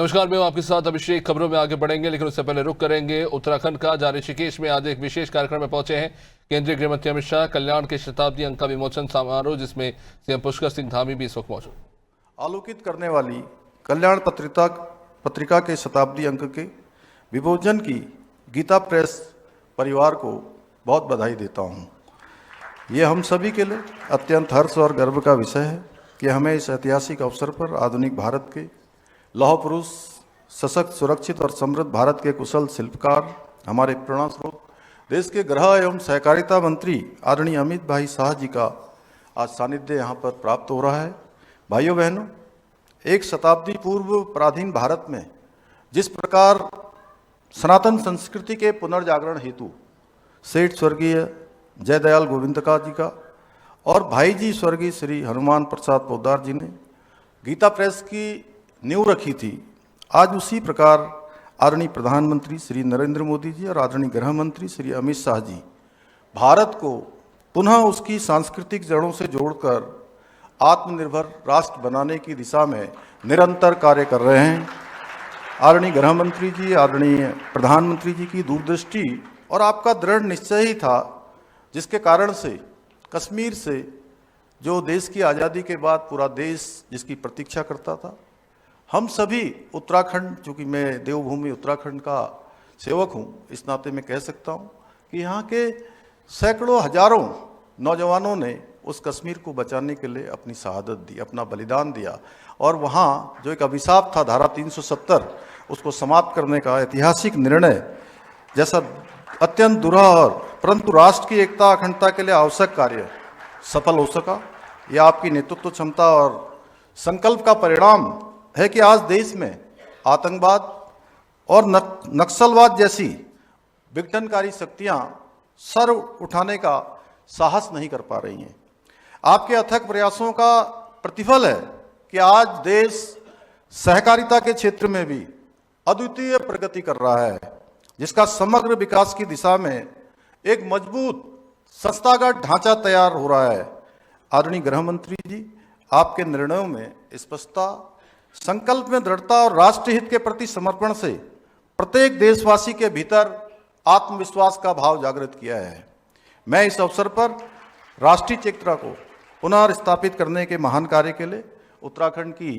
नमस्कार, मैं हूं आपके साथ अभिषेक। खबरों में आगे बढ़ेंगे, लेकिन उससे पहले रुक करेंगे उत्तराखंड का, जहां ऋषिकेश में आज एक विशेष कार्यक्रम में पहुंचे हैं केंद्रीय गृह मंत्री अमित शाह। कल्याण के शताब्दी अंक का विमोचन समारोह, जिसमें सीएम पुष्कर सिंह धामी भी इस वक्त मौजूद। आलोकित करने वाली कल्याण पत्रिका के शताब्दी अंक के विमोचन की गीता प्रेस परिवार को बहुत बधाई देता हूं। ये हम सभी के लिए अत्यंत हर्ष और गर्व का विषय है कि हमें इस ऐतिहासिक अवसर पर आधुनिक भारत के लौह पुरुष, सशक्त, सुरक्षित और समृद्ध भारत के कुशल शिल्पकार, हमारे प्रेरणा स्रोत, देश के गृह एवं सहकारिता मंत्री आदरणीय अमित भाई शाह जी का आज सानिध्य यहाँ पर प्राप्त हो रहा है। भाइयों बहनों, एक शताब्दी पूर्व पराधीन भारत में जिस प्रकार सनातन संस्कृति के पुनर्जागरण हेतु सेठ स्वर्गीय जयदयाल गोविंदका जी का और भाई जी स्वर्गीय श्री हनुमान प्रसाद पोद्दार जी ने गीता प्रेस की नींव रखी थी, आज उसी प्रकार आदरणीय प्रधानमंत्री श्री नरेंद्र मोदी जी और आदरणीय गृह मंत्री श्री अमित शाह जी भारत को पुनः उसकी सांस्कृतिक जड़ों से जोड़कर आत्मनिर्भर राष्ट्र बनाने की दिशा में निरंतर कार्य कर रहे हैं। आदरणीय गृह मंत्री जी, आदरणीय प्रधानमंत्री जी की दूरदृष्टि और आपका दृढ़ निश्चय ही था, जिसके कारण से कश्मीर से जो देश की आज़ादी के बाद पूरा देश जिसकी प्रतीक्षा करता था, हम सभी उत्तराखंड, चूँकि मैं देवभूमि उत्तराखंड का सेवक हूँ, इस नाते मैं कह सकता हूँ कि यहाँ के सैकड़ों हजारों नौजवानों ने उस कश्मीर को बचाने के लिए अपनी शहादत दी, अपना बलिदान दिया और वहाँ जो एक अभिशाप था धारा 370, उसको समाप्त करने का ऐतिहासिक निर्णय जैसा अत्यंत दुरूह और परंतु राष्ट्र की एकता अखंडता के लिए आवश्यक कार्य सफल हो सका। यह आपकी नेतृत्व क्षमता और संकल्प का परिणाम है कि आज देश में आतंकवाद और नक्सलवाद जैसी विघटनकारी शक्तियां सर उठाने का साहस नहीं कर पा रही हैं। आपके अथक प्रयासों का प्रतिफल है कि आज देश सहकारिता के क्षेत्र में भी अद्वितीय प्रगति कर रहा है, जिसका समग्र विकास की दिशा में एक मजबूत संस्थागत ढांचा तैयार हो रहा है। आदरणीय गृह मंत्री जी, आपके निर्णयों में स्पष्टता, संकल्प में दृढ़ता और राष्ट्रहित के प्रति समर्पण से प्रत्येक देशवासी के भीतर आत्मविश्वास का भाव जागृत किया है। मैं इस अवसर पर राष्ट्रीय चेतना को पुनर्स्थापित करने के महान कार्य के लिए उत्तराखंड की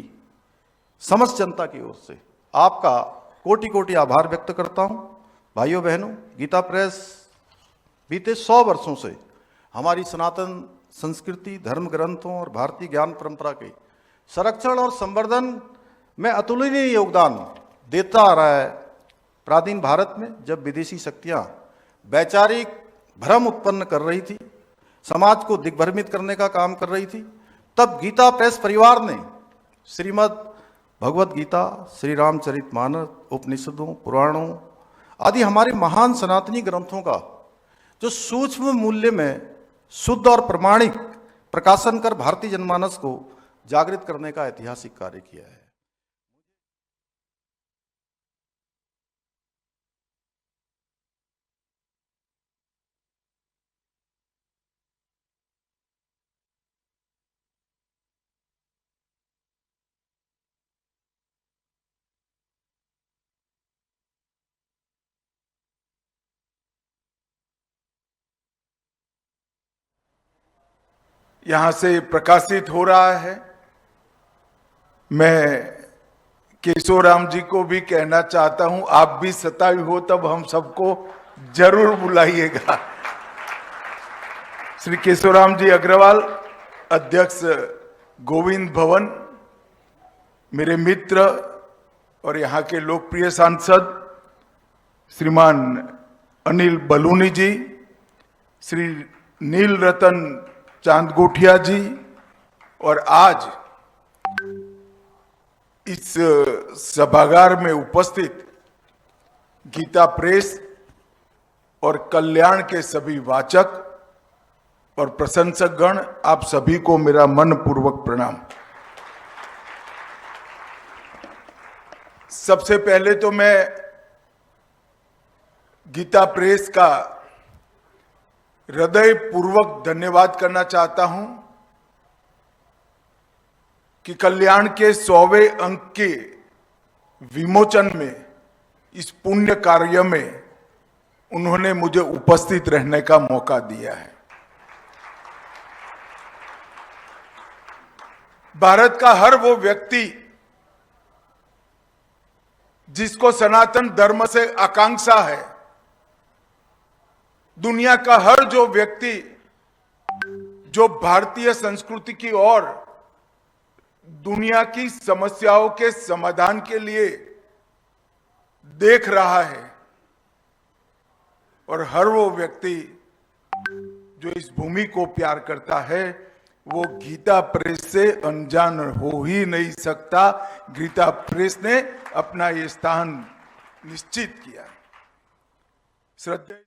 समस्त जनता की ओर से आपका कोटि कोटि आभार व्यक्त करता हूं। भाइयों बहनों, गीता प्रेस बीते 100 वर्षों से हमारी सनातन संस्कृति, धर्म ग्रंथों और भारतीय ज्ञान परंपरा के संरक्षण और संवर्धन में अतुलनीय योगदान देता आ रहा है। पराधीन भारत में जब विदेशी शक्तियां वैचारिक भ्रम उत्पन्न कर रही थी, समाज को दिग्भ्रमित करने का काम कर रही थी, तब गीता प्रेस परिवार ने श्रीमद् भगवत गीता, श्री रामचरितमानस, उपनिषदों, पुराणों आदि हमारे महान सनातनी ग्रंथों का जो सूक्ष्म मूल्य में शुद्ध और प्रमाणिक प्रकाशन कर भारतीय जनमानस को जागृत करने का ऐतिहासिक कार्य किया है। यहां से प्रकाशित हो रहा है। मैं केशवराम जी को भी कहना चाहता हूं, आप भी 27 हो तब हम सबको जरूर बुलाइएगा। श्री केशवराम जी अग्रवाल, अध्यक्ष गोविंद भवन, मेरे मित्र और यहाँ के लोकप्रिय सांसद श्रीमान अनिल बलूनी जी, श्री नील रतन चांदगोठिया जी, और आज इस सभागार में उपस्थित गीता प्रेस और कल्याण के सभी वाचक और प्रशंसक गण, आप सभी को मेरा मनपूर्वक प्रणाम। सबसे पहले तो मैं गीता प्रेस का हृदय पूर्वक धन्यवाद करना चाहता हूं कि कल्याण के 100वें अंक के विमोचन में, इस पुण्य कार्य में उन्होंने मुझे उपस्थित रहने का मौका दिया है। भारत का हर वो व्यक्ति जिसको सनातन धर्म से आकांक्षा है, दुनिया का हर जो व्यक्ति जो भारतीय संस्कृति की ओर, दुनिया की समस्याओं के समाधान के लिए देख रहा है, और हर वो व्यक्ति जो इस भूमि को प्यार करता है, वो गीता प्रेस से अनजान हो ही नहीं सकता। गीता प्रेस ने अपना ये स्थान निश्चित किया। श्रद्धेय